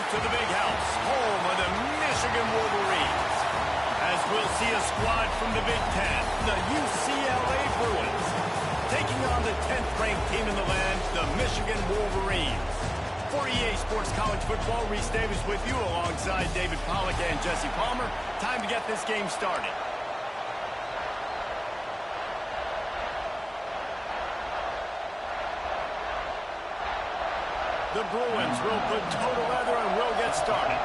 to the big house, home of the Michigan Wolverines. As we'll see a squad from the Big Ten, the UCLA Bruins, taking on the 10th-ranked team in the land, the Michigan Wolverines. For EA Sports College Football, Reese Davis with you alongside David Pollack and Jesse Palmer. Time to get this game started. The Bruins will put total leather and will get started.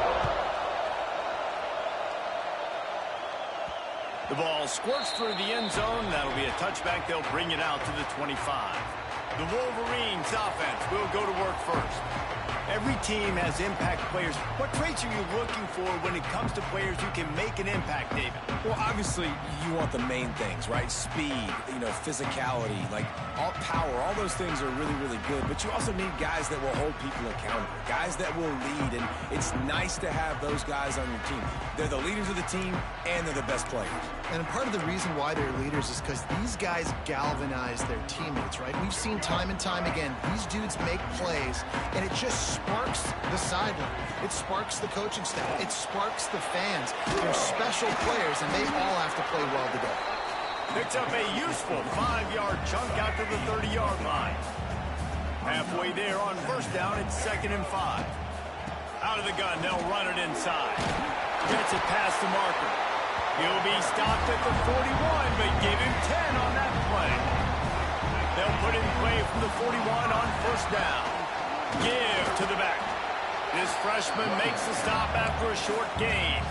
The ball squirts through the end zone. That'll be a touchback. They'll bring it out to the 25. The Wolverines offense will go to work first. Every team has impact players. What traits are you looking for when it comes to players who can make an impact, David? Well, obviously, you want the main things, right? Speed, physicality, like all power, all those things are really, really good. But you also need guys that will hold people accountable, guys that will lead. And it's nice to have those guys on your team. They're the leaders of the team, and they're the best players. And part of the reason why they're leaders is because these guys galvanize their teammates, right? We've seen time and time again, these dudes make plays, and it just sparks the sideline. It sparks the coaching staff. It sparks the fans. They're special players, and they all have to play well together. Picks up a useful 5-yard chunk out to the 30-yard line. Halfway there on first down, it's 2nd and 5. Out of the gun, they'll run it inside. Gets it past the marker. He'll be stopped at the 41, but give him 10 on that play. They'll put in play from the 41 on first down. Give to the back. This freshman makes the stop after a short gain.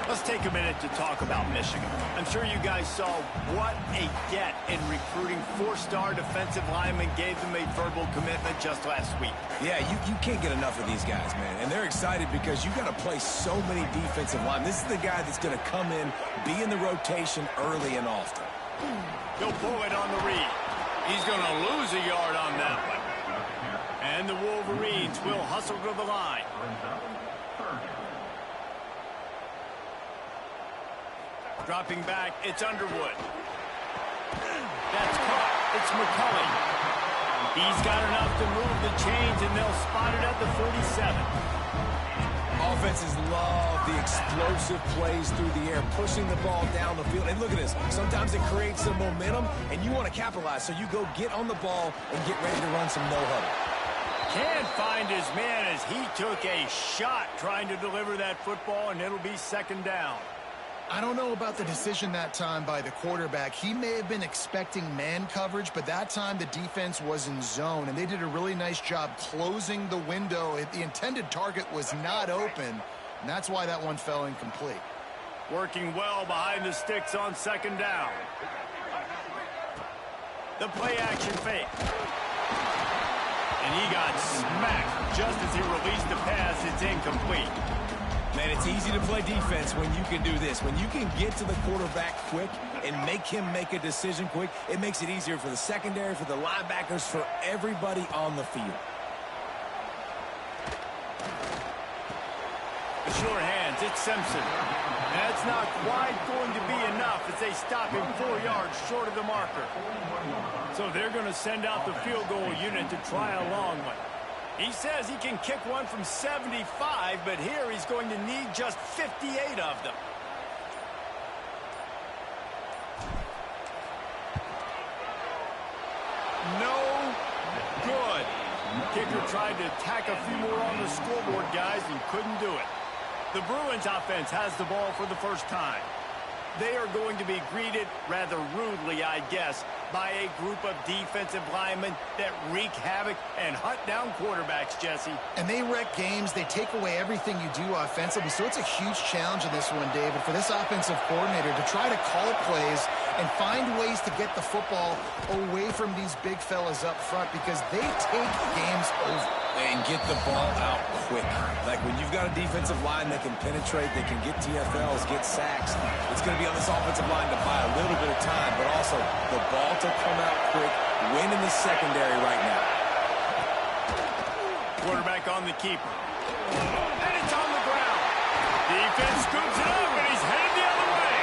Let's take a minute to talk about Michigan. I'm sure you guys saw what a get in recruiting 4-star defensive linemen gave them a verbal commitment just last week. Yeah, you can't get enough of these guys, man. And they're excited because you got to play so many defensive linemen. This is the guy that's going to come in, be in the rotation early and often. He'll pull it on the read. He's going to lose a yard on that one. And the Wolverines will hustle to the line. Dropping back, it's Underwood. That's caught. It's McCulley. He's got enough to move the chains, and they'll spot it at the 47. Offenses love the explosive plays through the air, pushing the ball down the field. And look at this. Sometimes it creates some momentum, and you want to capitalize. So you go get on the ball and get ready to run some no-huddle. Can't find his man as he took a shot trying to deliver that football, and it'll be 2nd down. I don't know about the decision that time by the quarterback. He may have been expecting man coverage, but that time the defense was in zone, and they did a really nice job closing the window. The intended target was not open, and that's why that one fell incomplete. Working well behind the sticks on 2nd down. The play-action fake. And he got smacked just as he released the pass. It's incomplete. Man, it's easy to play defense when you can do this. When you can get to the quarterback quick and make him make a decision quick, it makes it easier for the secondary, for the linebackers, for everybody on the field. The sure hands, it's Simpson. That's not quite going to be enough as they stop him 4 yards short of the marker. So they're going to send out the field goal unit to try a long one. He says he can kick one from 75, but here he's going to need just 58 of them. No good. Kicker tried to tack a few more on the scoreboard, guys, and couldn't do it. The Bruins offense has the ball for the first time. They are going to be greeted rather rudely, I guess, by a group of defensive linemen that wreak havoc and hunt down quarterbacks, Jesse. And they wreck games. They take away everything you do offensively. So it's a huge challenge in this one, David, for this offensive coordinator to try to call plays and find ways to get the football away from these big fellas up front because they take games over. And get the ball out quick. Like when you've got a defensive line that can penetrate, they can get TFLs, get sacks. It's going to be on this offensive line to buy a little bit of time, but also the ball to come out quick, win in the secondary right now. Quarterback on the keeper. And it's on the ground. Defense scoops it up, and he's headed the other way.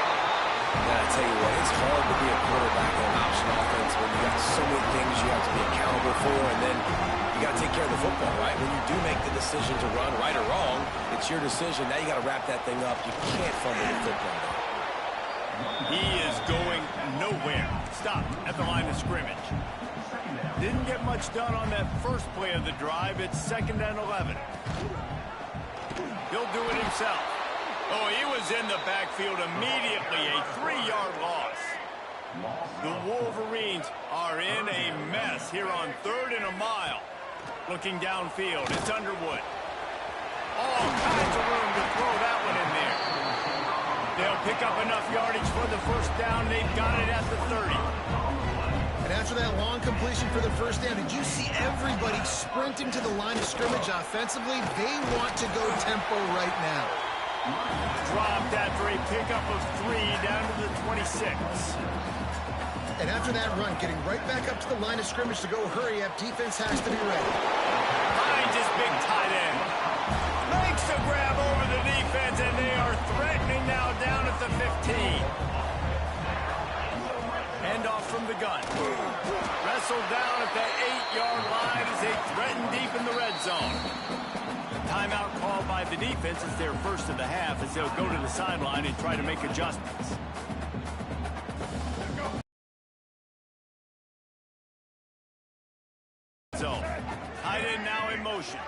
And I tell you what, it's hard to be a quarterback in an option offense when you got so many things you have to be accountable for, and then you got to take care of the football, right? When you do make the decision to run, right or wrong, it's your decision. Now you got to wrap that thing up. You can't fumble the football. He is going nowhere. Stop at the line of scrimmage. Didn't get much done on that first play of the drive. It's 2nd and 11. He'll do it himself. Oh, he was in the backfield immediately. A 3-yard loss. The Wolverines are in a mess here on 3rd and a mile. Looking downfield, it's Underwood. All kinds of room to throw that one in there. They'll pick up enough yardage for the first down. They've got it at the 30. And after that long completion for the first down, did you see everybody sprinting to the line of scrimmage offensively? They want to go tempo right now. Dropped after a pickup of 3 down to the 26. And after that run, getting right back up to the line of scrimmage to go hurry up, defense has to be ready. Finds his big tight end. Makes a grab over the defense, and they are threatening now down at the 15. Hand off from the gun. Wrestled down at the 8-yard line as they threaten deep in the red zone. Timeout called by the defense is their first of the half as they'll go to the sideline and try to make adjustments. So, tight end now in motion.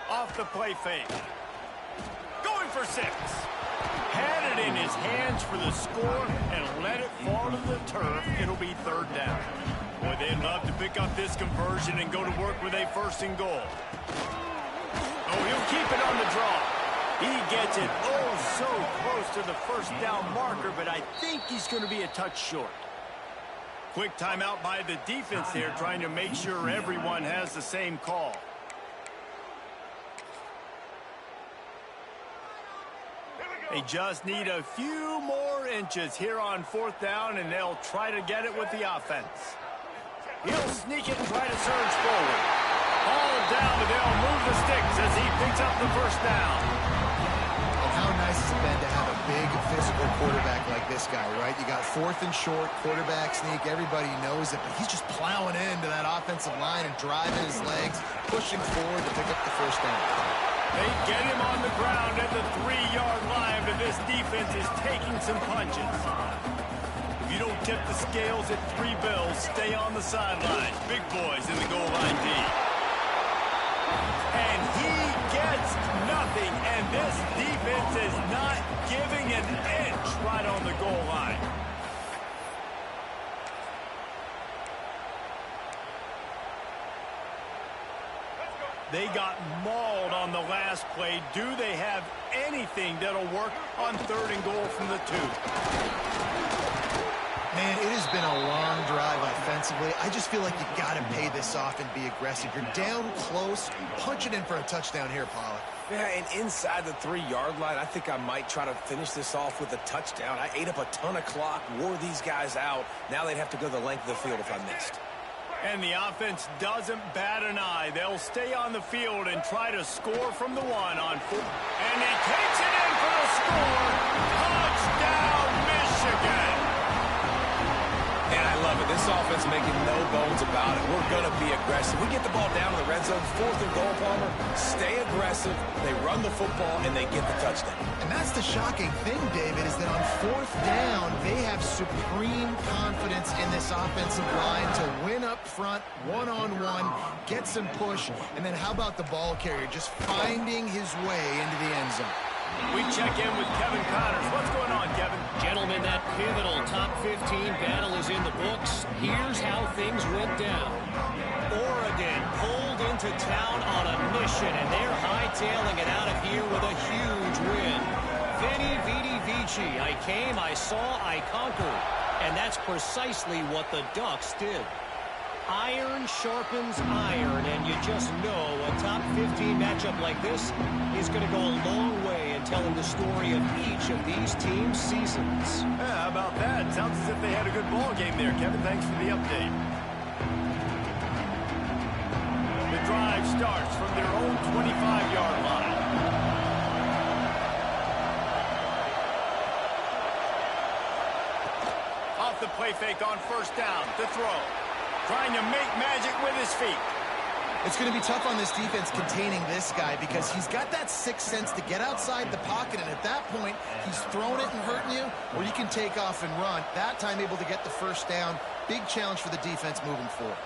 Off the play fake. Going for 6. Had it in his hands for the score and let it fall to the turf. It'll be 3rd down. Boy, they'd love to pick up this conversion and go to work with a 1st and goal. Oh, he'll keep it on the draw. He gets it so close to the 1st down marker, but I think he's going to be a touch short. Quick timeout by the defense there, trying to make sure everyone has the same call. They just need a few more inches here on 4th down, and they'll try to get it with the offense. He'll sneak it and try to surge forward. All down, but they'll move the sticks as he picks up the 1st down. And how nice has it been to have a big physical quarterback like this guy, right? You got 4th and short, quarterback sneak, everybody knows it, but he's just plowing into that offensive line and driving his legs, pushing forward to pick up the 1st down. They get him on the ground at the 3-yard line, but this defense is taking some punches. If you don't tip the scales at 3 bills, stay on the sideline. Big boys in the goal line D. And he gets nothing, and this defense is not giving an inch right on the goal line. They got mauled on the last play. Do they have anything that'll work on 3rd and goal from the 2? Man, it has been a long drive offensively. I just feel like you got to pay this off and be aggressive. You're down close. Punch it in for a touchdown here, Pollard. Yeah, and inside the 3-yard line, I think I might try to finish this off with a touchdown. I ate up a ton of clock, wore these guys out. Now they'd have to go the length of the field if I missed. And the offense doesn't bat an eye. They'll stay on the field and try to score from the 1 on 4. And he takes it in for the score. Touchdown, Michigan. And I love it. This offense making no bones about it. We're going to be aggressive. We get the ball down to the red zone, 4th and goal, Palmer. Stay aggressive. They run the football, and they get the touchdown. And that's the shocking thing, David, is that on 4th down, they have supreme confidence in this offensive line to win up front, one-on-one, get some push, and then how about the ball carrier just finding his way into the end zone? We check in with Kevin Connors. What's going on, Kevin? Gentlemen, that pivotal top 15 battle is in the books. Here's how things went down. Oregon pulled into town on a mission, and they're hightailing it out of here with a huge win. Veni, vidi, vici. I came, I saw, I conquered. And that's precisely what the Ducks did. Iron sharpens iron, and you just know a top 15 matchup like this is going to go a long way in telling the story of each of these teams' seasons. Yeah, how about that? Sounds as if they had a good ball game there, Kevin. Thanks for the update. The drive starts from their own 25-yard line. off the play fake on first down to throw. Trying to make magic with his feet. It's going to be tough on this defense containing this guy because he's got that sixth sense to get outside the pocket, and at that point, he's throwing it and hurting you, or you can take off and run. That time able to get the first down. Big challenge for the defense moving forward.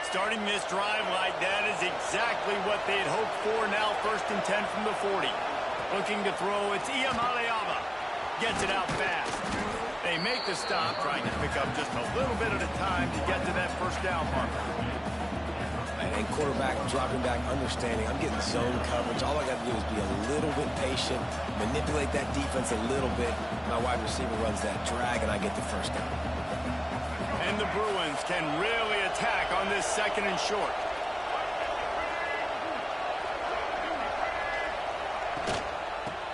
Starting this drive like that is exactly what they'd hoped for. Now 1st and 10 from the 40. Looking to throw, it's Iamaleava. Gets it out fast. They make the stop, trying to pick up just a little bit at a time to get to that first down marker. And quarterback dropping back, understanding I'm getting zone coverage. All I got to do is be a little bit patient, manipulate that defense a little bit. My wide receiver runs that drag, and I get the first down. And the Bruins can really attack on this 2nd and short.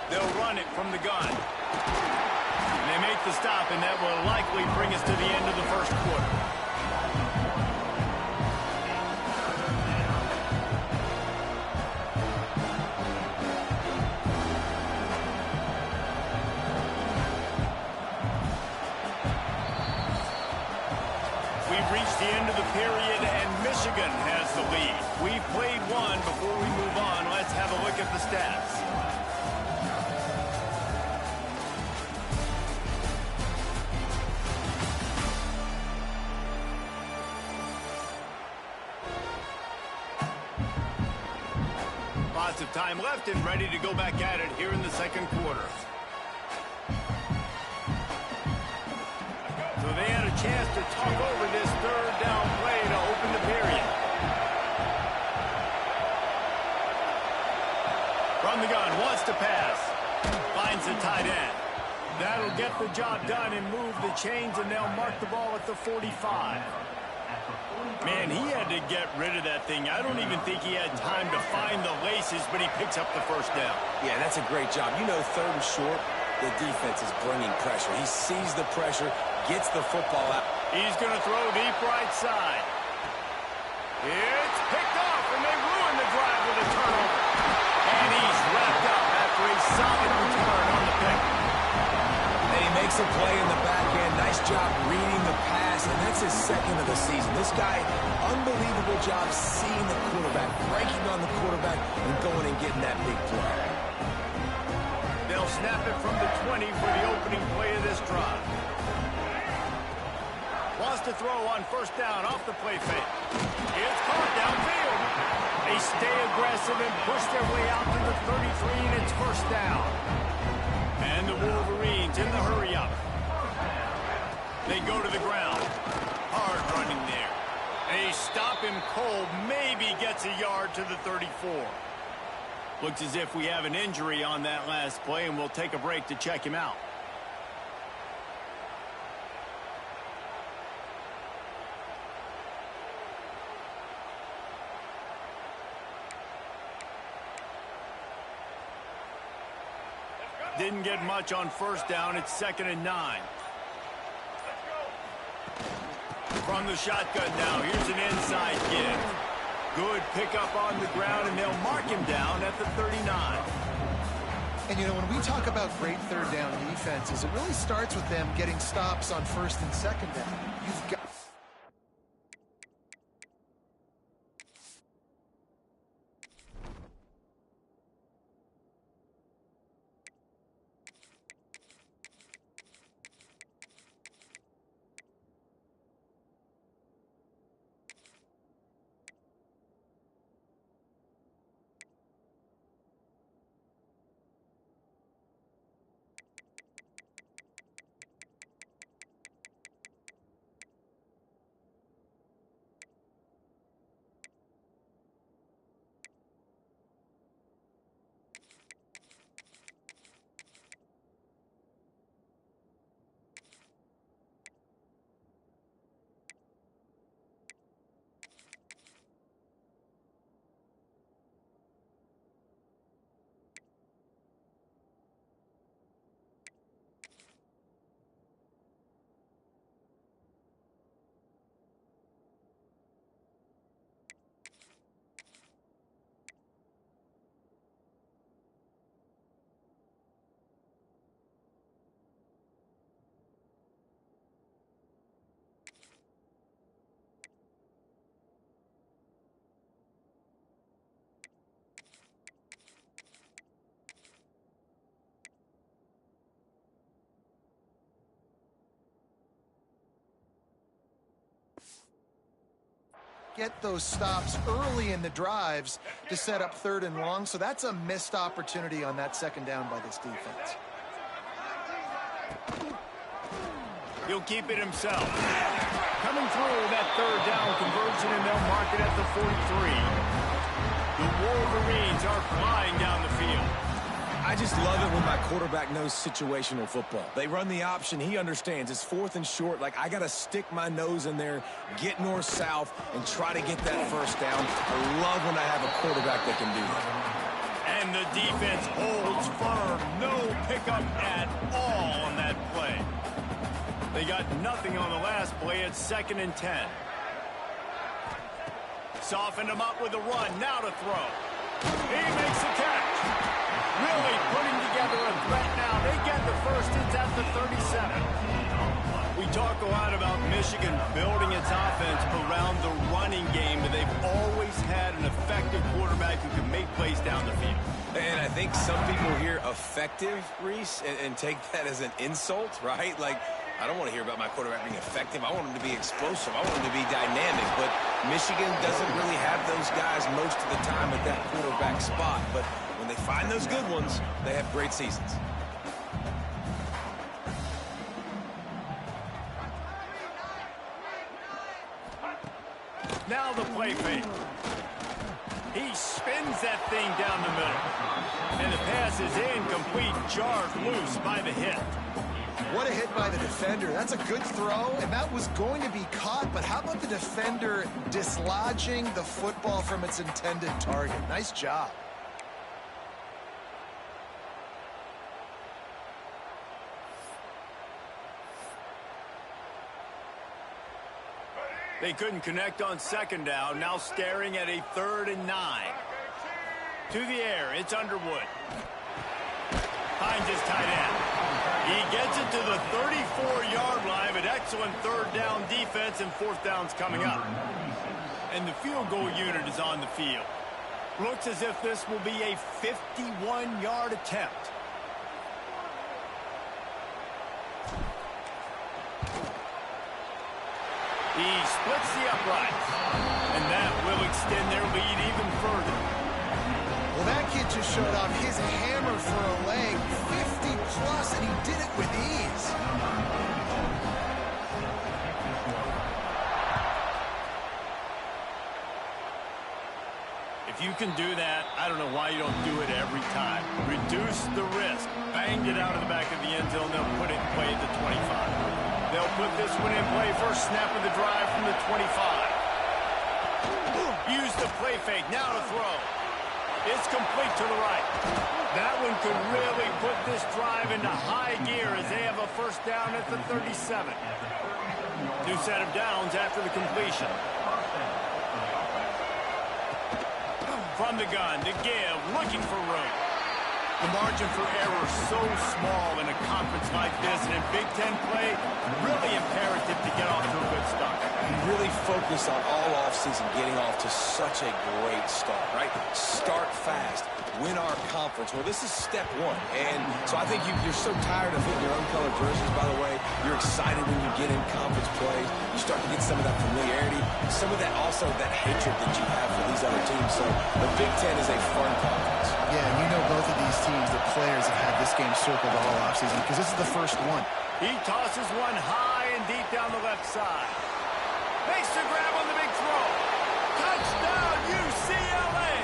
They'll run it from the gun. And they make the stop, and that will likely bring us to the end of the first quarter. We've reached the end of the period, and Michigan has the lead. We've played one. Before we move on, let's have a look at the stats. Lots of time left and ready to go back at it here in the 2nd quarter. So they had a chance to talk over this 3rd down play to open the period. From the gun, wants to pass. Finds the tight end. That'll get the job done and move the chains, and they'll mark the ball at the 45. Man, he had to get rid of that thing. I don't even think he had time to find the laces, but he picks up the first down. Yeah, that's a great job. You know, 3rd and short, the defense is bringing pressure. He sees the pressure, gets the football out. He's going to throw deep right side. It's picked off, and they ruin the drive with a turnover. And he's wrapped up after a solid return on the pick. And he makes a play in the back end. Nice job reading the pass, and that's his 2nd of the season. This guy, unbelievable job seeing the quarterback, breaking on the quarterback, and going and getting that big play. They'll snap it from the 20 for the opening play of this drive. Wants to throw on first down off the play fake. It's caught downfield. They stay aggressive and push their way out to the 33, and it's first down. And the Wolverines in the hurry-up. They go to the ground. Hard running there. They stop him cold. Maybe gets a yard to the 34. Looks as if we have an injury on that last play, and we'll take a break to check him out. Didn't get much on first down. It's 2nd and 9. From the shotgun now, here's an inside give. Good pickup on the ground, and they'll mark him down at the 39. And, you know, when we talk about great 3rd down defenses, it really starts with them getting stops on 1st and 2nd down. You've got... Get those stops early in the drives to set up 3rd and long, so that's a missed opportunity on that 2nd down by this defense. He'll keep it himself. Coming through that 3rd down conversion, and they'll mark it at the 43. The Wolverines are flying down the field. I just love it when my quarterback knows situational football. They run the option. He understands. It's 4th and short. Like, I got to stick my nose in there, get north-south, and try to get that 1st down. I love when I have a quarterback that can do that. And the defense holds firm. No pickup at all on that play. They got nothing on the last play. It's 2nd and 10. Softened him up with a run. Now to throw. He makes the catch. Really putting together a threat now. They get the 1st. It's at the 37. We talk a lot about Michigan building its offense around the running game, but they've always had an effective quarterback who can make plays down the field. And I think some people hear effective, Reese, and take that as an insult, right? Like, I don't want to hear about my quarterback being effective. I want him to be explosive. I want him to be dynamic. But Michigan doesn't really have those guys most of the time at that quarterback spot. But when they find those good ones, they have great seasons. Now the play fake. He spins that thing down the middle. And the pass is incomplete, jarred loose by the hit. What a hit by the defender. That's a good throw, and that was going to be caught, but how about the defender dislodging the football from its intended target? Nice job. They couldn't connect on 2nd down. Now staring at a 3rd and 9. To the air, it's Underwood. Finds his tight end. He gets it to the 34-yard line. An excellent 3rd down defense, and 4th down's coming up. And the field goal unit is on the field. Looks as if this will be a 51-yard attempt. He splits the uprights, and that will extend their lead even further. Well, that kid just showed off his hammer for a leg, 50-plus, and he did it with ease. If you can do that, I don't know why you don't do it every time. Reduce the risk. Banged it out of the back of the end zone. They'll put it in play at the 25. They'll put this one in play. First snap of the drive from the 25. Use the play fake. Now to throw. It's complete to the right. That one could really put this drive into high gear as they have a 1st down at the 37. New set of downs after the completion. From the gun to give, looking for room. The margin for error is so small in a conference like this, and in Big Ten play, really imperative to get off to a good start. We really focus on all offseason getting off to such a great start, right? Start fast, win our conference. Well, this is step 1, and so I think you're so tired of hitting your own colored jerseys, by the way. You're excited when you get in conference play. You start to get some of that familiarity, some of that also that hatred that you have for these other teams. So the Big Ten is a fun conference. Yeah, and you know both of these teams, the players have had this game circled all offseason because this is the first one. He tosses one high and deep down the left side. Makes the grab on the big throw. Touchdown, UCLA!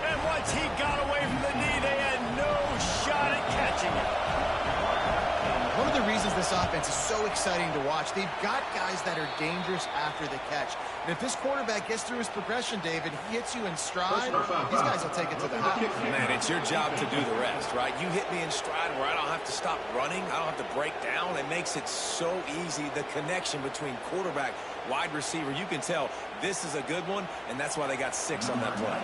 And once he got away from the knee, they had no shot at catching it. One of the reasons this offense is so exciting to watch, they've got guys that are dangerous after the catch. And if this quarterback gets through his progression, David, he hits you in stride, these guys will take it to the house. Man, it's your job to do the rest, right? You hit me in stride where I don't have to stop running. I don't have to break down. It makes it so easy, the connection between quarterback, wide receiver. You can tell this is a good one, and that's why they got 6 on that play.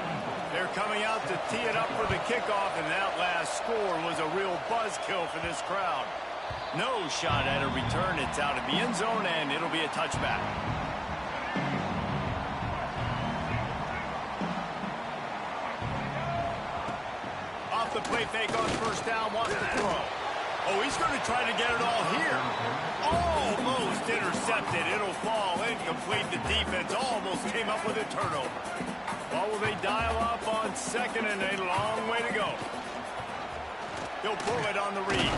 They're coming out to tee it up for the kickoff, and that last score was a real buzzkill for this crowd. No shot at a return. It's out of the end zone, and it'll be a touchback. Off the play fake on 1st down, wants to throw. Oh, he's going to try to get it all here. Almost intercepted. It'll fall incomplete. incomplete. The defense almost came up with a turnover. Well, will they dial up on second and a long way to go? He'll pull it on the read.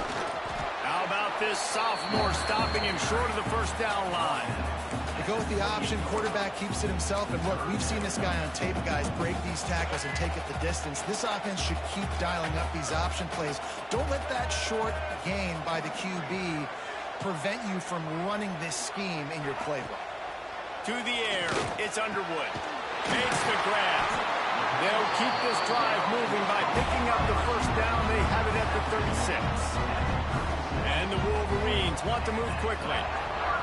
How about this sophomore stopping him short of the first down line? They go with the option. Quarterback keeps it himself. And look, we've seen this guy on tape, guys, break these tackles and take it the distance. This offense should keep dialing up these option plays. Don't let that short gain by the QB prevent you from running this scheme in your playbook. To the air, it's Underwood. Makes the grab. They'll keep this drive moving by picking up the first down. They have it at the 36. And the Wolverines want to move quickly.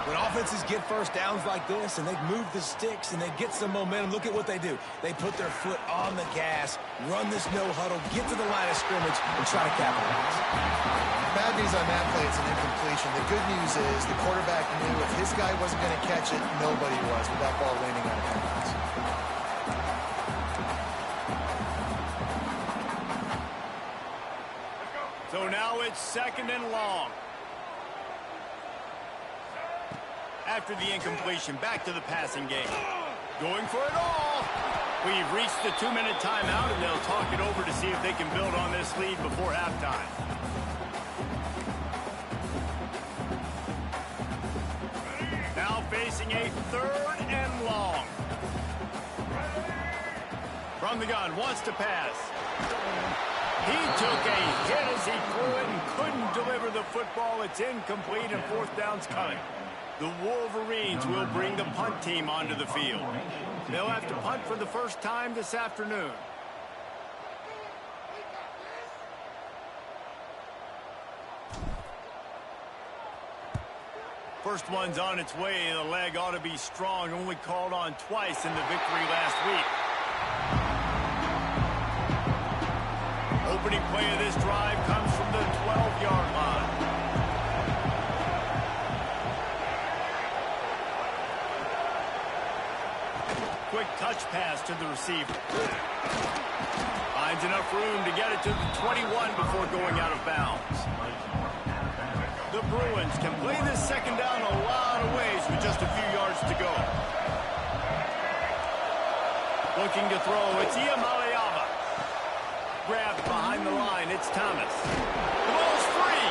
When offenses get first downs like this and they move the sticks and they get some momentum, look at what they do. They put their foot on the gas, run this no huddle, get to the line of scrimmage, and try to capitalize. Bad news on that play, it's an incompletion. The good news is the quarterback knew if his guy wasn't going to catch it, nobody was with that ball landing out of bounds. So now it's second and long. After the incompletion, back to the passing game. Going for it all. We've reached the 2-minute timeout, and they'll talk it over to see if they can build on this lead before halftime. Now facing a third and long. From the gun, wants to pass. He took a hit as he threw it and couldn't deliver the football. It's incomplete, and fourth down's coming. The Wolverines will bring the punt team onto the field. They'll have to punt for the first time this afternoon. First one's on its way. The leg ought to be strong. Only called on twice in the victory last week. Opening play of this drive comes from the 12-yard line. Quick touch pass to the receiver. Finds enough room to get it to the 21 before going out of bounds. The Bruins can play this second down a lot of ways with just a few yards to go. Looking to throw, it's Iamaleava. Grabbed behind the line, it's Thomas. The ball's free.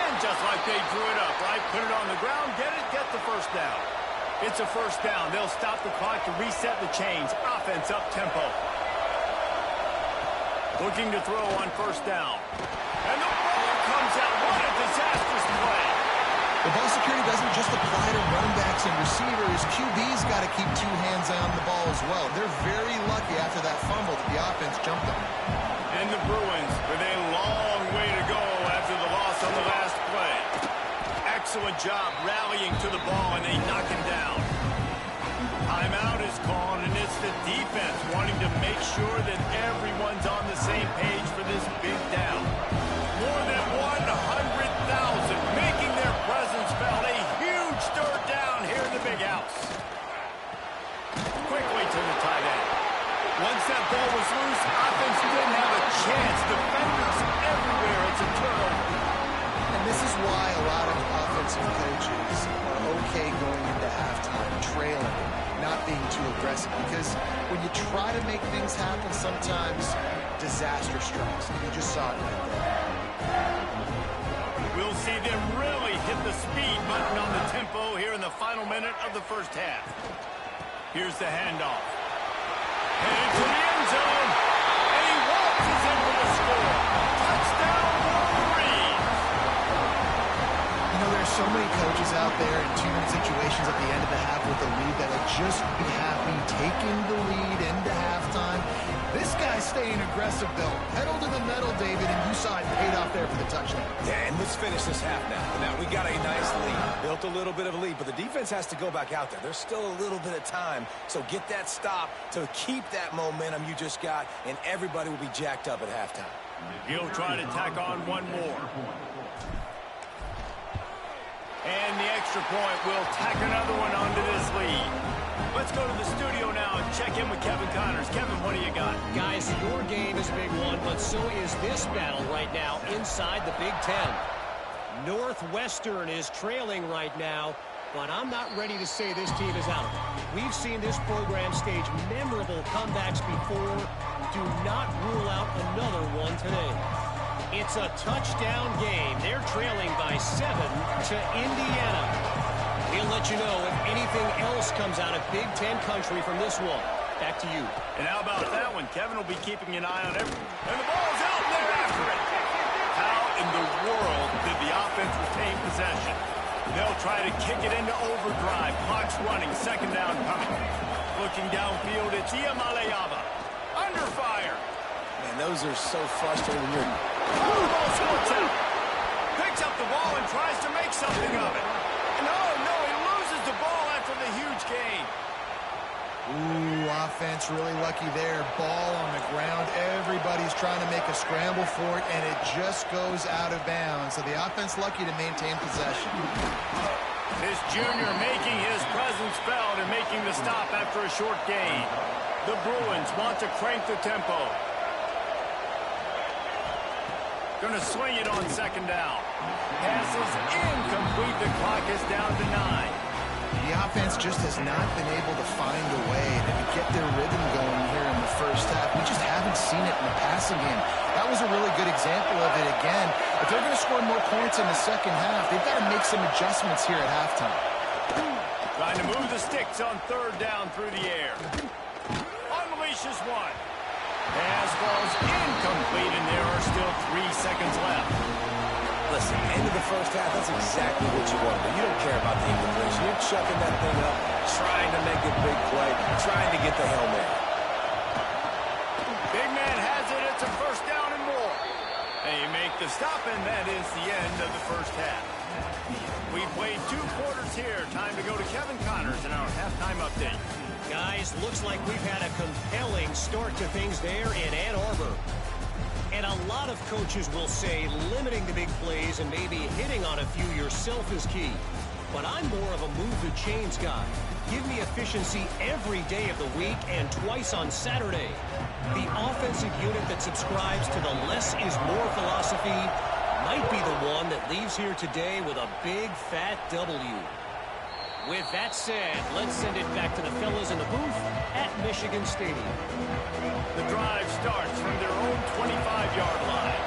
And just like they drew it up, right? Put it on the ground, get the first down. It's a first down. They'll stop the clock to reset the chains. Offense up tempo. Looking to throw on first down. And the ball comes out. What a disastrous play. The ball security doesn't just apply to running backs and receivers. QB's got to keep two hands on the ball as well. They're very lucky after that fumble that the offense jumped on. And the Bruins with a long way to go after the loss on the last play. Excellent job rallying to the ball, and they knock him down. Timeout is called, and it's the defense wanting to make sure that everyone's on the same page for this big down. More than 100,000 making their presence felt. A huge third down here in the big house. Quickly to the tight end. Once that ball was loose, offense didn't have a chance. Defenders everywhere. It's a turnover. And this is why a lot of offensive coaches are okay going into halftime, trailing, not being too aggressive. Because when you try to make things happen, sometimes disaster strikes. You just saw it right there. We'll see them really hit the speed button on the tempo here in the final minute of the first half. Here's the handoff. Headed to the end zone. And he waltzes in for the score. Touchdown, Wolverines. You know, there's so many coaches out there in two-minute situations at the end of the half with the lead that will just be happy taking the lead into halftime. This guy's staying aggressive, though. Pedal to the metal, David, and you saw it paid off there for the touchdown. Yeah, and let's finish this half now. Now, we got a nice lead. Built a little bit of a lead, but the defense has to go back out there. There's still a little bit of time, so get that stop to keep that momentum you just got, and everybody will be jacked up at halftime. He'll try to tack on one more. And the extra point will tack another one onto this lead. Let's go to the studio now and check in with Kevin Connors. Kevin, what do you got? Guys, your game is a big one, but so is this battle right now inside the Big Ten. Northwestern is trailing right now but I'm not ready to say this team is out of it. We've seen this program stage memorable comebacks before. Do not rule out another one today. It's a touchdown game. They're trailing by 7 to Indiana. We'll let you know if anything else comes out of Big Ten country from this one. Back to you. And how about that one? Kevin will be keeping an eye on everything. And the ball's out, and they're after it. How in the world did the offense retain possession? They'll try to kick it into overdrive. Clock's running. Second down coming. Looking downfield, it's Iamaleava. Under fire. Man, those are so frustrating when you're... Ball squirts out. Picks up the ball and tries to make something of it. And no, he loses the ball after the huge gain. Ooh, offense really lucky there. Ball on the ground. Everybody's trying to make a scramble for it, and it just goes out of bounds. So the offense lucky to maintain possession. This junior making his presence felt and making the stop after a short gain. The Bruins want to crank the tempo. Going to swing it on second down. Passes incomplete. The clock is down to 9. The offense just has not been able to find a way to get their rhythm going here in the first half. We just haven't seen it in the passing game. That was a really good example of it again. If they're going to score more points in the second half, they've got to make some adjustments here at halftime. Trying to move the sticks on third down through the air. Unleashes one. Pass falls incomplete, and there are still 3 seconds left. Listen, end of the first half, that's exactly what you want to do. You don't care about the incompletion. You're chucking that thing up, trying to make a big play, trying to get the Hail Mary. Big man has it. It's a first down and more. They make the stop, and that is the end of the first half. We played 2 quarters here. Time to go to Kevin Connors in our halftime update. Guys, looks like we've had a compelling start to things there in Ann Arbor. And a lot of coaches will say limiting the big plays and maybe hitting on a few yourself is key. But I'm more of a move the chains guy. Give me efficiency every day of the week and twice on Saturday. The offensive unit that subscribes to the less is more philosophy might be the one that leaves here today with a big fat W. With that said, let's send it back to the fellas in the booth at Michigan Stadium. The drive starts from their own 25-yard line.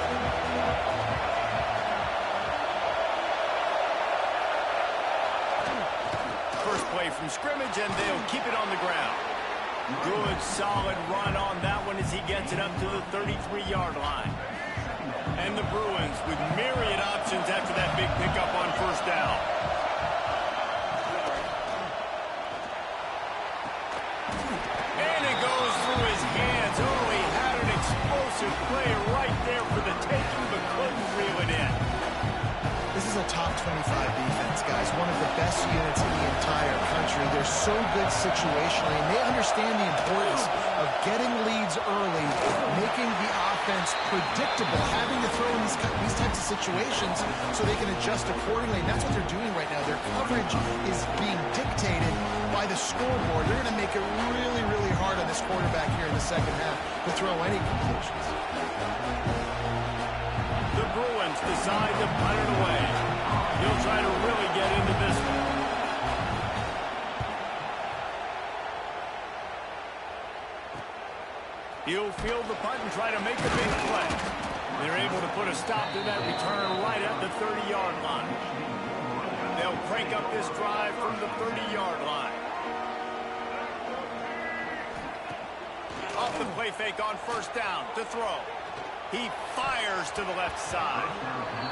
First play from scrimmage, and they'll keep it on the ground. Good, solid run on that one as he gets it up to the 33-yard line. And the Bruins with myriad options after that big pickup on first down. And it goes through his hands. Oh, he had an explosive play right there for the taking, but couldn't reel it in. This is a top 25 defense, guys. One of the best units in the entire country. They're so good situationally, and they understand the importance of getting leads early, making the offense predictable, having to throw in these types of situations so they can adjust accordingly. And that's what they're doing right now. Their coverage is being dictated by the scoreboard. They're going to make it really, really hard on this quarterback here in the second half to throw any completions. The Bruins decide to punt it away. He'll try to really get into this one. He'll field the punt and try to make a big play. They're able to put a stop to that return right at the 30-yard line. They'll crank up this drive from the 30-yard line. Off the play fake on first down to throw. He fires to the left side.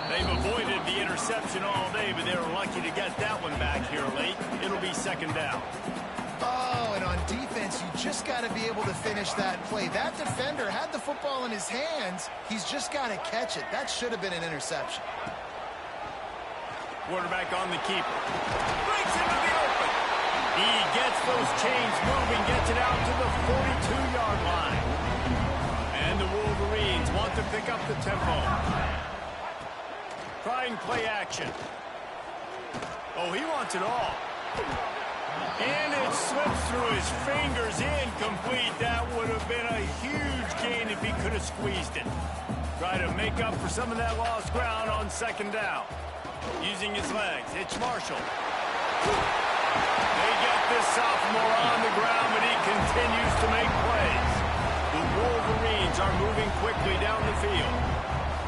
They've avoided the interception all day, but they're lucky to get that one back here late. It'll be second down. Oh, and on defense, you just got to be able to finish that play. That defender had the football in his hands. He's just got to catch it. That should have been an interception. Quarterback on the keeper. Breaks into the open. He gets those chains moving, gets it out to the 42-yard line. And the Wolverines want to pick up the tempo. Trying play action. Oh, he wants it all. And it slips through his fingers, incomplete. That would have been a huge gain if he could have squeezed it. Try to make up for some of that lost ground on second down. Using his legs, it's Marshall. They get this sophomore on the ground, but he continues to make plays. The Wolverines are moving quickly down the field.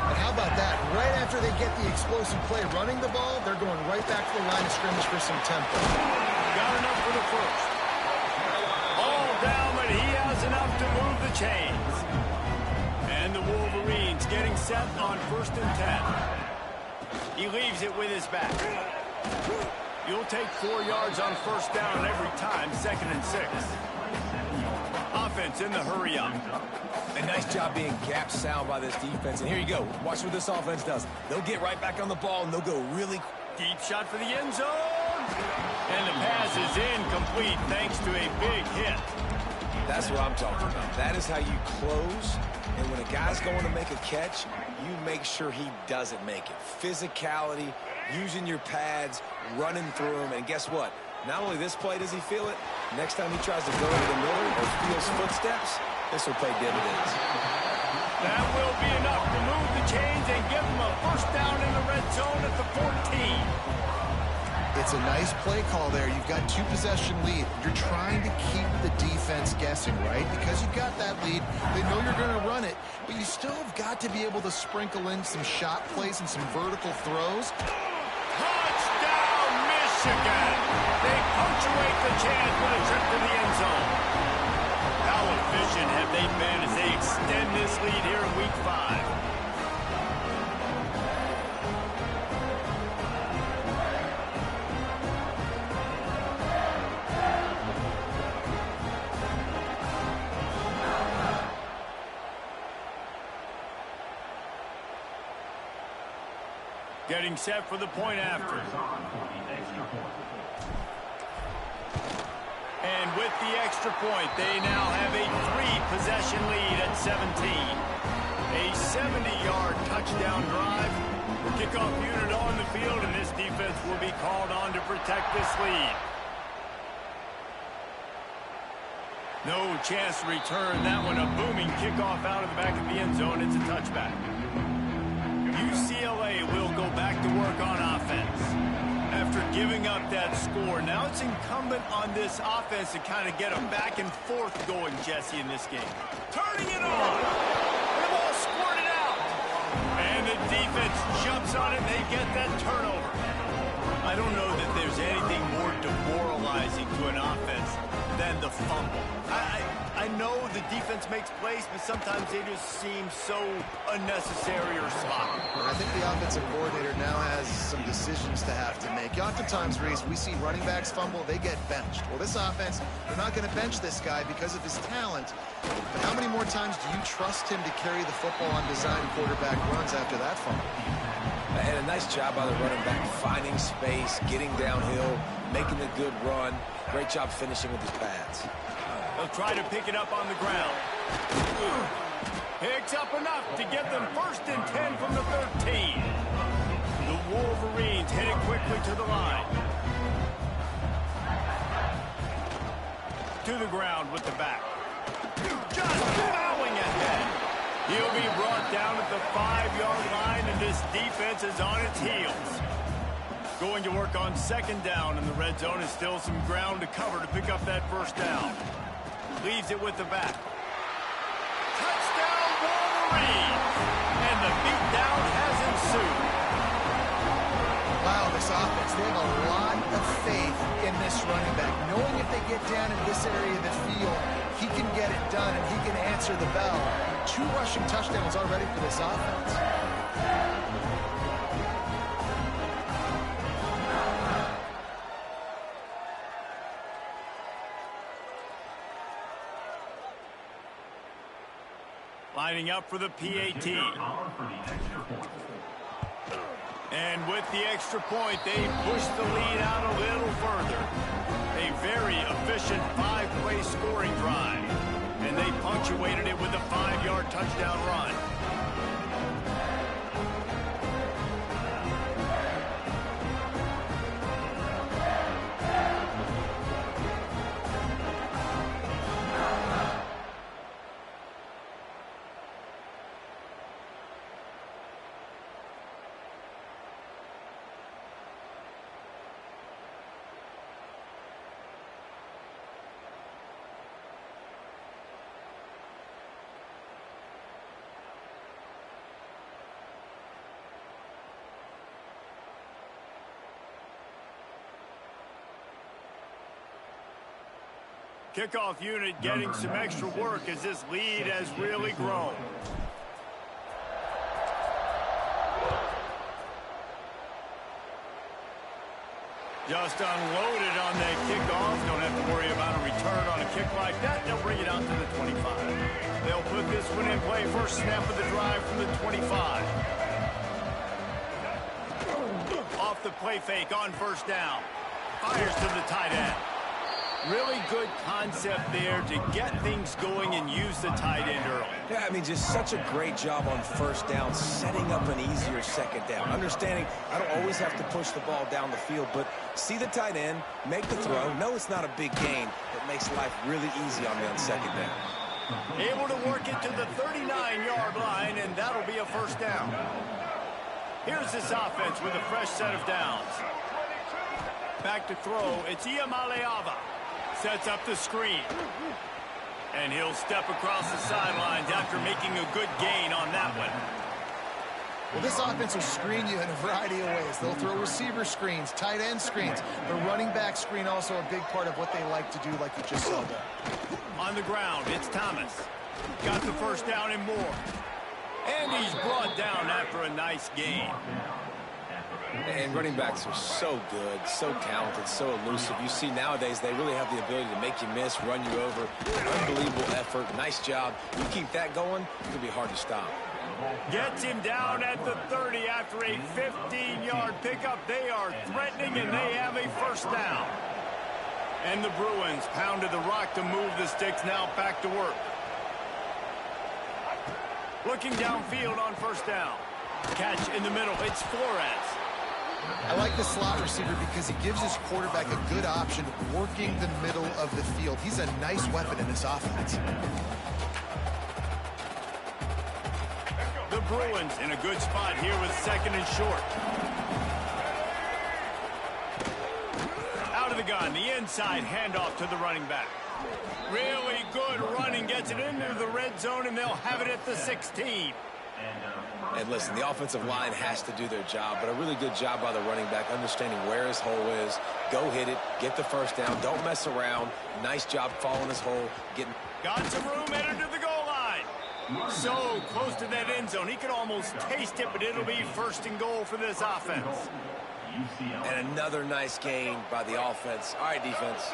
And how about that? Right after they get the explosive play running the ball, they're going right back to the line of scrimmage for some tempo. Got enough for the first. Ball down, but he has enough to move the chains. And the Wolverines getting set on 1st and 10. He leaves it with his back. You'll take 4 yards on 1st down every time, 2nd and 6. Offense in the hurry up. A nice job being gap sound by this defense. And here you go. Watch what this offense does. They'll get right back on the ball, and they'll go really Deep shot for the end zone. And the pass is incomplete thanks to a big hit. That's what I'm talking about. That is how you close. And when a guy's going to make a catch, you make sure he doesn't make it. Physicality, using your pads, running through them. And guess what? Not only this play does he feel it, next time he tries to go into the middle or feels footsteps, this will pay dividends. That will be enough to move the chains and give them a 1st down in the red zone at the 14. It's a nice play call there. You've got 2-possession lead. You're trying to keep the defense guessing, right? Because you've got that lead. They know you're going to run it, but you still have got to be able to sprinkle in some shot plays and some vertical throws. Touchdown, Michigan! They punctuate the chance with a trip to the end zone. How efficient have they been as they extend this lead here in Week 5? Getting set for the point after. And with the extra point, they now have a 3-possession lead at 17. A 70-yard touchdown drive. The kickoff unit on the field, and this defense will be called on to protect this lead. No chance to return that one. A booming kickoff out of the back of the end zone. It's a touchback. UCLA will go back to work on offense. After giving up that score, now it's incumbent on this offense to kind of get a back and forth going, Jesse, in this game. Turning it on. The ball squirted out. And the defense jumps on it, and they get that turnover. I don't know that there's anything more demoralizing to an offense than the fumble. I know the defense makes plays, but sometimes they just seem so unnecessary or sloppy. I think the offensive coordinator now has some decisions to have to make. Oftentimes, Reese, we see running backs fumble, they get benched. Well, this offense, they're not going to bench this guy because of his talent. But how many more times do you trust him to carry the football on design quarterback runs after that fumble? And a nice job by the running back, finding space, getting downhill, making a good run. Great job finishing with his pads. They'll try to pick it up on the ground. Picks up enough to get them 1st and 10 from the 13. The Wolverines hit it quickly to the line. To the ground with the back. Just plowing ahead. He'll be brought down at the 5-yard line, and this defense is on its heels. Going to work on 2nd down in the red zone, and still some ground to cover to pick up that 1st down. Leaves it with the back. Touchdown, Wolverines! And the beatdown has ensued. Wow, this offense, they have a lot of faith in this running back. Knowing if they get down in this area of the field, he can get it done and he can answer the bell. 2 rushing touchdowns already for this offense. Lining up for the PAT. And with the extra point, they push the lead out a little further. A very efficient 5-play scoring drive. And they punctuated it with a 5-yard touchdown run. Kickoff unit getting some extra work as this lead has really grown. Just unloaded on that kickoff. Don't have to worry about a return on a kick like that. They'll bring it out to the 25. They'll put this one in play. First snap of the drive from the 25. Off the play fake on first down. Fires to the tight end. Really good concept there to get things going and use the tight end early. Yeah, I mean, just such a great job on first down, setting up an easier second down. Understanding I don't always have to push the ball down the field, but see the tight end, make the throw. No, it's not a big gain. It makes life really easy on me on second down. Able to work it to the 39-yard line, and that'll be a first down. Here's this offense with a fresh set of downs. Back to throw, it's Iamaleava. Sets up the screen. And he'll step across the sidelines after making a good gain on that one. Well, this offense will screen you in a variety of ways. They'll throw receiver screens, tight end screens. The running back screen also a big part of what they like to do, like you just saw there. On the ground, it's Thomas. Got the first down and more. And he's brought down after a nice gain. And running backs are so good, so talented, so elusive. You see nowadays they really have the ability to make you miss, run you over. Unbelievable effort. Nice job. You keep that going, it'll be hard to stop. Gets him down at the 30 after a 15-yard pickup. They are threatening, and they have a first down. And the Bruins pounded the rock to move the sticks. Now back to work. Looking downfield on first down. Catch in the middle. It's Flores. I like the slot receiver because he gives his quarterback a good option working the middle of the field. He's a nice weapon in this offense. The Bruins in a good spot here with second and short. Out of the gun, the inside handoff to the running back. Really good running, gets it into the red zone, and they'll have it at the 16. And listen, the offensive line has to do their job, but a really good job by the running back, understanding where his hole is. Go hit it, get the first down, don't mess around. Nice job following his hole. Got some room, headed to the goal line. So close to that end zone, he could almost taste it, but it'll be first and goal for this offense. And another nice gain by the offense. All right, defense,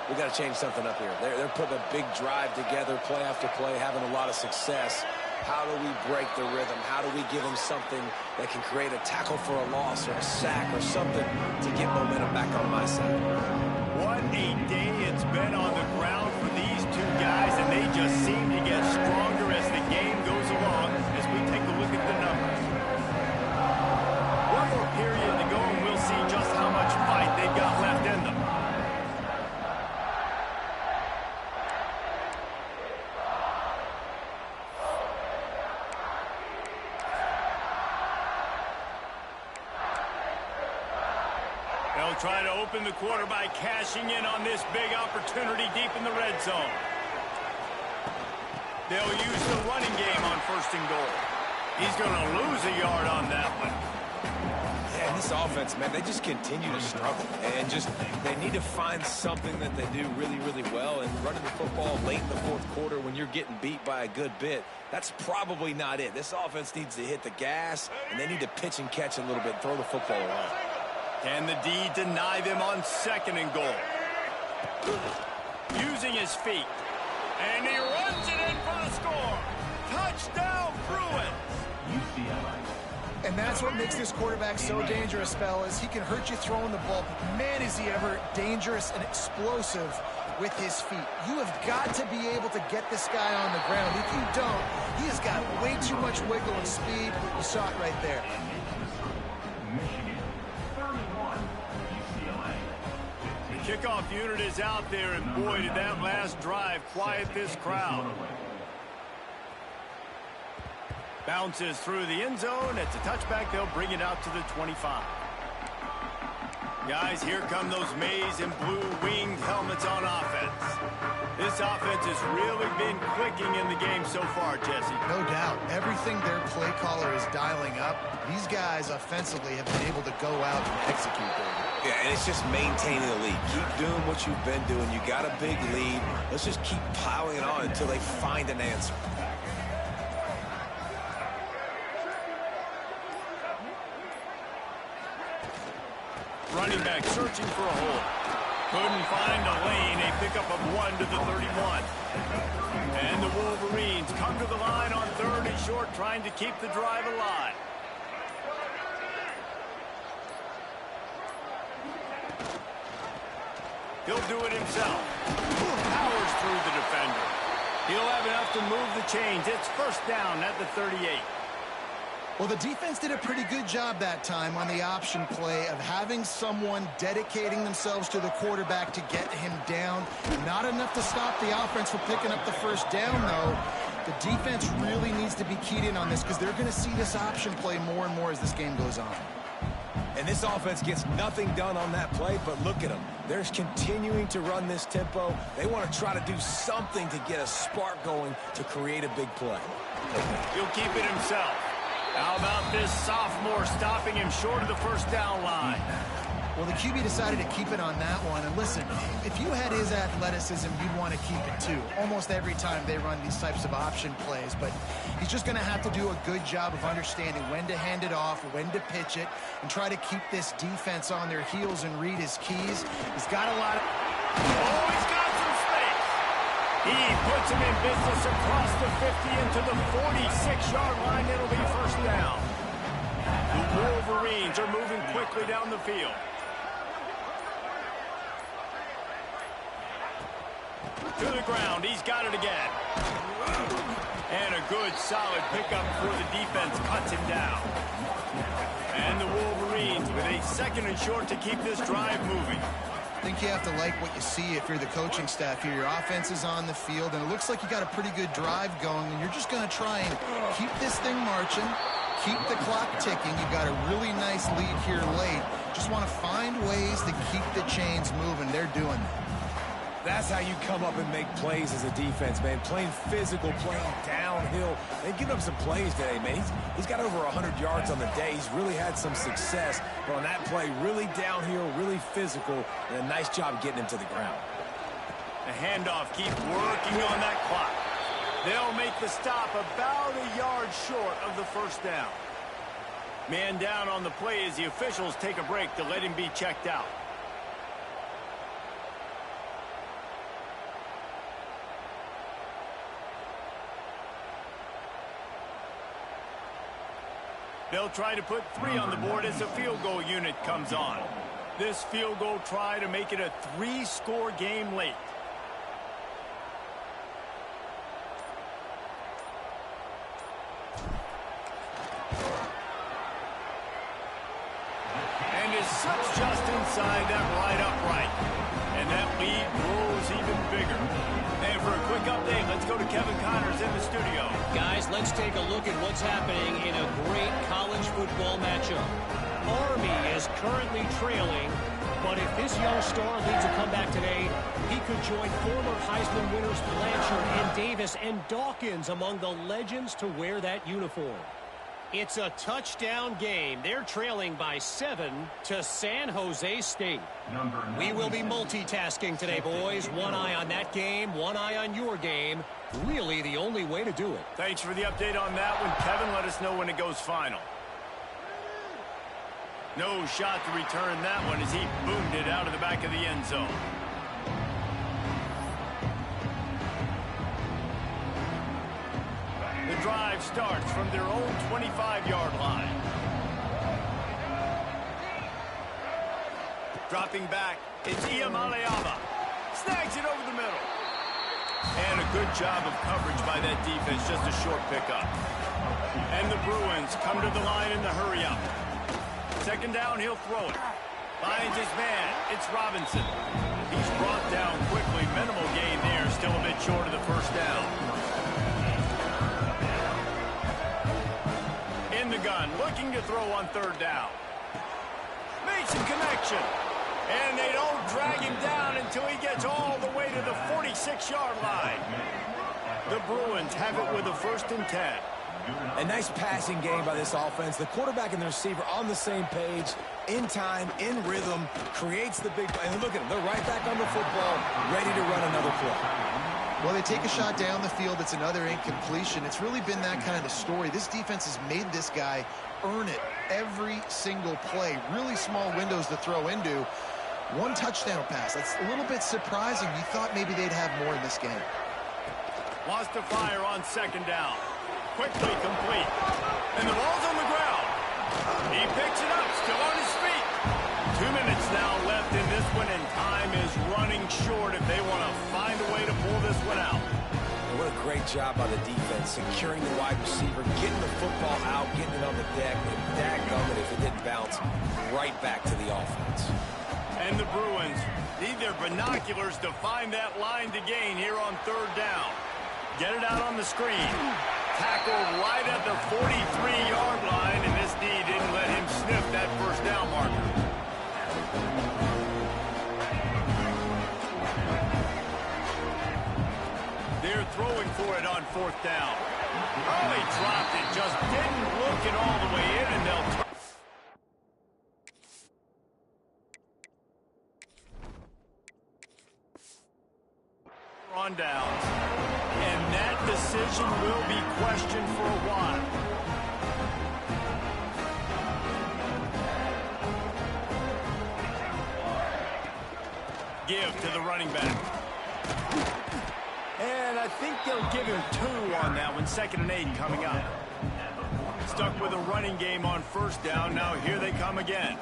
we got to change something up here. They're putting a big drive together, play after play, having a lot of success. How do we break the rhythm? How do we give them something that can create a tackle for a loss or a sack or something to get momentum back on my side? What a day it's been on the ground for these two guys, and they just seem to get stronger as the game goes along as we take a look at the numbers. One more period to go, and we'll see just how much fight they've got left in them. They'll try to open the quarter by cashing in on this big opportunity deep in the red zone. They'll use the running game on first and goal. He's going to lose a yard on that one. Yeah, this offense, man, they just continue to struggle. And they need to find something that they do really, really well. And running the football late in the fourth quarter when you're getting beat by a good bit, that's probably not it. This offense needs to hit the gas, and they need to pitch and catch a little bit, throw the football around. Can the D deny them on second and goal? Using his feet. And he runs it in for the score. Touchdown, Bruins. And that's what makes this quarterback so dangerous, fellas. He can hurt you throwing the ball, but man, is he ever dangerous and explosive with his feet. You have got to be able to get this guy on the ground. If you don't, he has got way too much wiggle and speed. You saw it right there. Kickoff unit is out there, and boy, did that last drive quiet this crowd. Bounces through the end zone. It's a touchback. They'll bring it out to the 25. Guys, here come those maize and blue winged helmets on offense. This offense has really been clicking in the game so far, Jesse. No doubt. Everything their play caller is dialing up, these guys offensively have been able to go out and execute there. Yeah, and it's just maintaining the lead. Keep doing what you've been doing. You got a big lead. Let's just keep piling it on until they find an answer. Running back searching for a hole. Couldn't find a lane. A pickup of 1 to the 31. And the Wolverines come to the line on 3rd and short, trying to keep the drive alive. He'll do it himself. Powers through the defender. He'll have enough to move the chains. It's first down at the 38. Well, the defense did a pretty good job that time on the option play of having someone dedicating themselves to the quarterback to get him down. Not enough to stop the offense from picking up the first down, though. The defense really needs to be keyed in on this because they're going to see this option play more and more as this game goes on. And this offense gets nothing done on that play, but look at them. They're continuing to run this tempo. They want to try to do something to get a spark going to create a big play. He'll keep it himself. How about this sophomore stopping him short of the first down line? Well, the QB decided to keep it on that one. And listen, if you had his athleticism, you'd want to keep it too. Almost every time they run these types of option plays. But he's just going to have to do a good job of understanding when to hand it off, when to pitch it, and try to keep this defense on their heels and read his keys. He's got a lot of... Oh, he's got some space. He puts him in business across the 50 into the 46-yard line. It'll be first down. The Wolverines are moving quickly down the field. To the ground, he's got it again. And a good, solid pickup before the defense cuts him down. And the Wolverines with a 2nd and short to keep this drive moving. I think you have to like what you see if you're the coaching staff here. Your offense is on the field, and it looks like you got a pretty good drive going, and you're just going to try and keep this thing marching, keep the clock ticking. You've got a really nice lead here late. Just want to find ways to keep the chains moving. They're doing that. That's how you come up and make plays as a defense, man. Playing physical, playing downhill. They give him some plays today, man. He's got over 100 yards on the day. He's really had some success. But on that play, really downhill, really physical, and a nice job getting him to the ground. The handoff keeps working on that clock. They'll make the stop about a yard short of the first down. Man down on the play as the officials take a break to let him be checked out. They'll try to put 3 on the board as the field goal unit comes on. This field goal try to make it a 3-score game late. And is slips just inside that right upright. And that lead grows even bigger. And for a quick update, let's go to Kevin Connors in the studio. Guys, let's take a look at what's happening in a great college football matchup. Army is currently trailing, but if this young star leads a comeback today, he could join former Heisman winners Blanchard and Davis and Dawkins among the legends to wear that uniform. It's a touchdown game. They're trailing by 7 to San Jose State. We will be multitasking today, boys. One eye on that game, one eye on your game. Really the only way to do it. Thanks for the update on that one, Kevin. Let us know when it goes final. No shot to return that one as he boomed it out of the back of the end zone. The drive starts from their own 25-yard line. Dropping back, it's Iamaleava. Snags it over the middle. And a good job of coverage by that defense, just a short pickup. And the Bruins come to the line in the hurry-up. 2nd down, he'll throw it. Finds his man, it's Robinson. He's brought down quickly, minimal gain there, still a bit short of the first down. In the gun, looking to throw on 3rd down. Makes a connection. And they don't drag him down until he gets all the way to the 46-yard line. The Bruins have it with a 1st and 10. A nice passing game by this offense. The quarterback and the receiver on the same page, in time, in rhythm, creates the big play. And look at them. They're right back on the football, ready to run another play. Well, they take a shot down the field. It's another incompletion. It's really been that kind of the story. This defense has made this guy earn it every single play. Really small windows to throw into. One touchdown pass. That's a little bit surprising. You thought maybe they'd have more in this game. Wants to fire on second down. Quickly complete. And the ball's on the ground. He picks it up, still on his feet. 2 minutes now left in this one, and time is running short if they want to find a way to pull this one out. What a great job by the defense, securing the wide receiver, getting the football out, getting it on the deck, and dadgummit if it didn't bounce right back to the offense. And the Bruins need their binoculars to find that line to gain here on third down. Get it out on the screen. Tackled right at the 43-yard line, and this D didn't let him sniff that first down marker. They're throwing for it on fourth down. Oh, he dropped it. Just didn't look it all the way in, and they'll turn. On downs. And that decision will be questioned for a while. Give to the running back. And I think they'll give him 2 on that one. 2nd and 8 coming up. Stuck with a running game on first down. Now here they come again.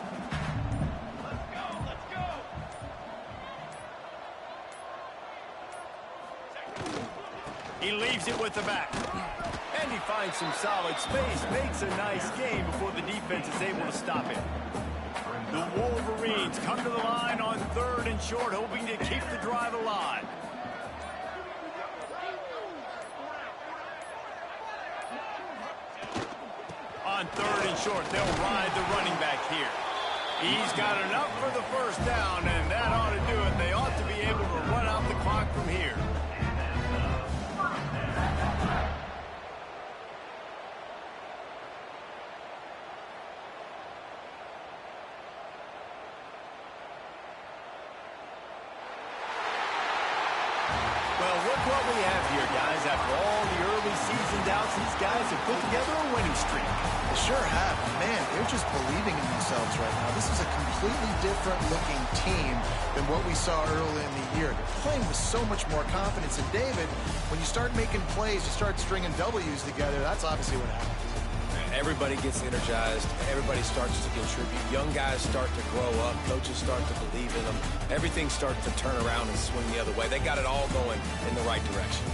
He leaves it with the back. And he finds some solid space. Makes a nice game before the defense is able to stop it. The Wolverines come to the line on 3rd and short, hoping to keep the drive alive. On 3rd and short, they'll ride the running back here. He's got enough for the first down, and that ought to do it. They ought to be able to run out the clock from here. What we have here, guys. After all the early season doubts, these guys have put together a winning streak. They sure have. Man, they're just believing in themselves right now. This is a completely different looking team than what we saw early in the year. They're playing with so much more confidence. And David, when you start making plays, you start stringing W's together, that's obviously what happens. Everybody gets energized. Everybody starts to contribute. Young guys start to grow up. Coaches start to believe in them. Everything starts to turn around and swing the other way. They got it all going in the right direction.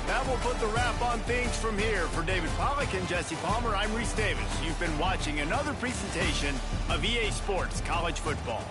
That will put the wrap on things from here. For David Pollack and Jesse Palmer, I'm Reese Davis. You've been watching another presentation of EA Sports College Football.